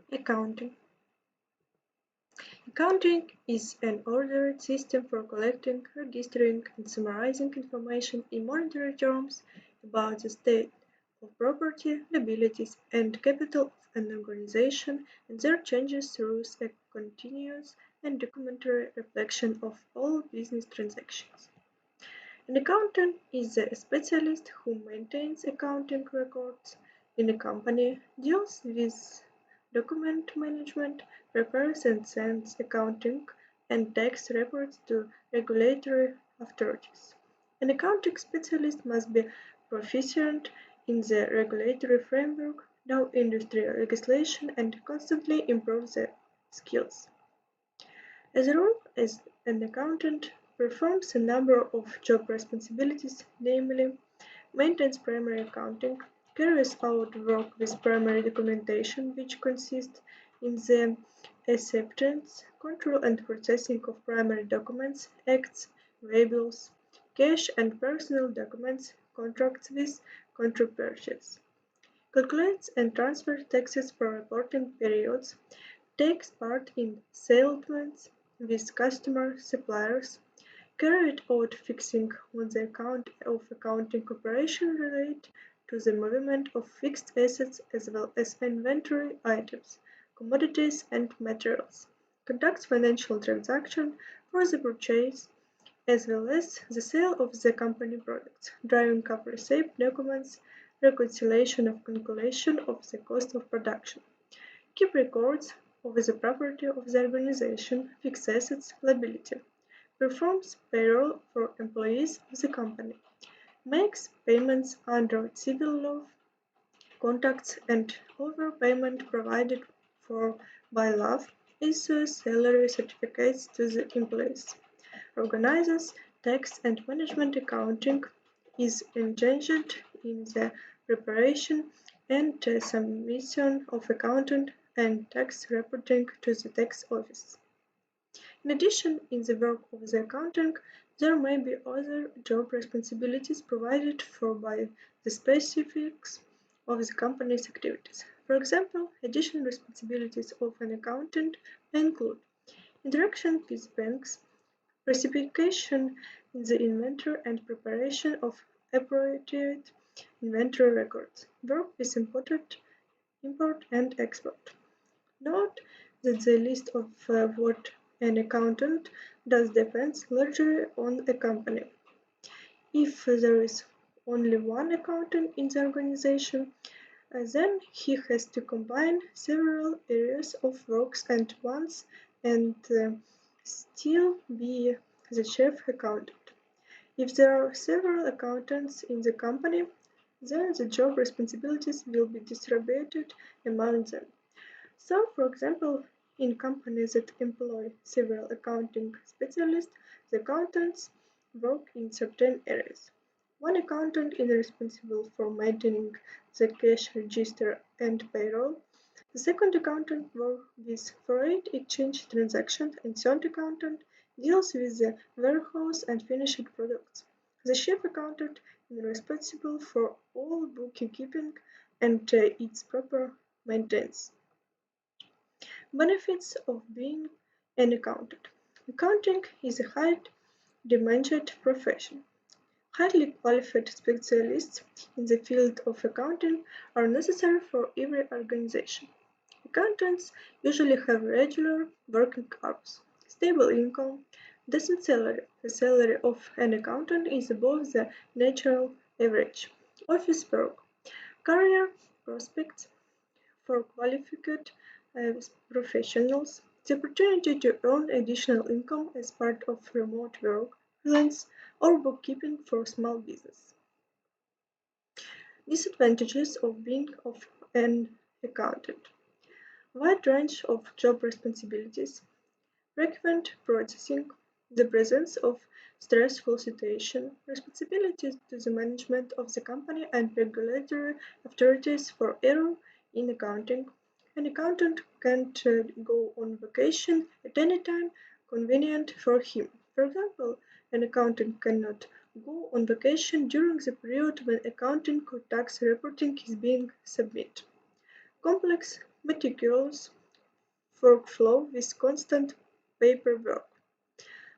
Accounting. Accounting is an ordered system for collecting, registering, and summarizing information in monetary terms about the state of property, liabilities, and capital of an organization and their changes through a continuous and documentary reflection of all business transactions. An accountant is a specialist who maintains accounting records in a company, deals with document management, prepares and sends accounting and tax reports to regulatory authorities. An accounting specialist must be proficient in the regulatory framework, know industry legislation, and constantly improve their skills. As a rule, as an accountant performs a number of job responsibilities, namely maintains primary accounting, carries out work with primary documentation, which consists in the acceptance, control and processing of primary documents, acts, waybills, cash and personal documents, contracts with contributors, calculates and transfers taxes for reporting periods, takes part in settlements with customer suppliers, carried out fixing on the account of accounting operations related to the movement of fixed assets as well as inventory items, commodities and materials, conducts financial transactions for the purchase as well as the sale of the company products, drawing up receipt documents, reconciliation of calculation of the cost of production, keep records of the property of the organization, fixed assets, liability, performs payroll for employees of the company, makes payments under civil law, contacts and overpayment provided for by law, issues salary certificates to the employees, organizes tax and management accounting, is engaged in the preparation and submission of accountant and tax reporting to the tax office. In addition, in the work of the accountant, there may be other job responsibilities provided for by the specifics of the company's activities. For example, additional responsibilities of an accountant may include interaction with banks, classification in the inventory and preparation of appropriate inventory records, work with import and export. Note that the list of what an accountant does depends largely on a company. If there is only one accountant in the organization, then he has to combine several areas of works at once and still be the chief accountant. If there are several accountants in the company, then the job responsibilities will be distributed among them. So, for example, in companies that employ several accounting specialists, the accountants work in certain areas. One accountant is responsible for maintaining the cash register and payroll. The second accountant works with foreign exchange transactions, and third accountant deals with the warehouse and finished products. The chief accountant is responsible for all bookkeeping and its proper maintenance. Benefits of being an accountant. Accounting is a high demanded profession. Highly qualified specialists in the field of accounting are necessary for every organization. Accountants usually have regular working hours, stable income, decent salary. The salary of an accountant is above the national average. Office work, career prospects, for qualified uh, professionals, the opportunity to earn additional income as part of remote work, freelance, or bookkeeping for small business. Disadvantages of being of an accountant. Wide range of job responsibilities, frequent processing, the presence of stressful situation, responsibilities to the management of the company and regulatory authorities for error in accounting. An accountant can't go on vacation at any time convenient for him. For example, an accountant cannot go on vacation during the period when accounting or tax reporting is being submitted. Complex, meticulous workflow with constant paperwork,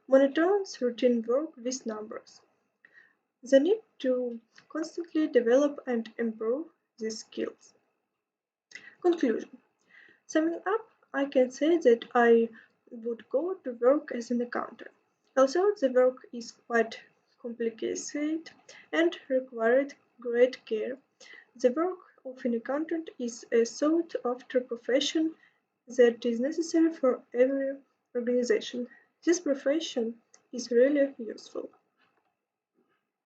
monotone routine work with numbers. The need to constantly develop and improve these skills. Conclusion. Summing up, I can say that I would go to work as an accountant. Although the work is quite complicated and required great care, the work of an accountant is a sought after profession that is necessary for every organization. This profession is really useful.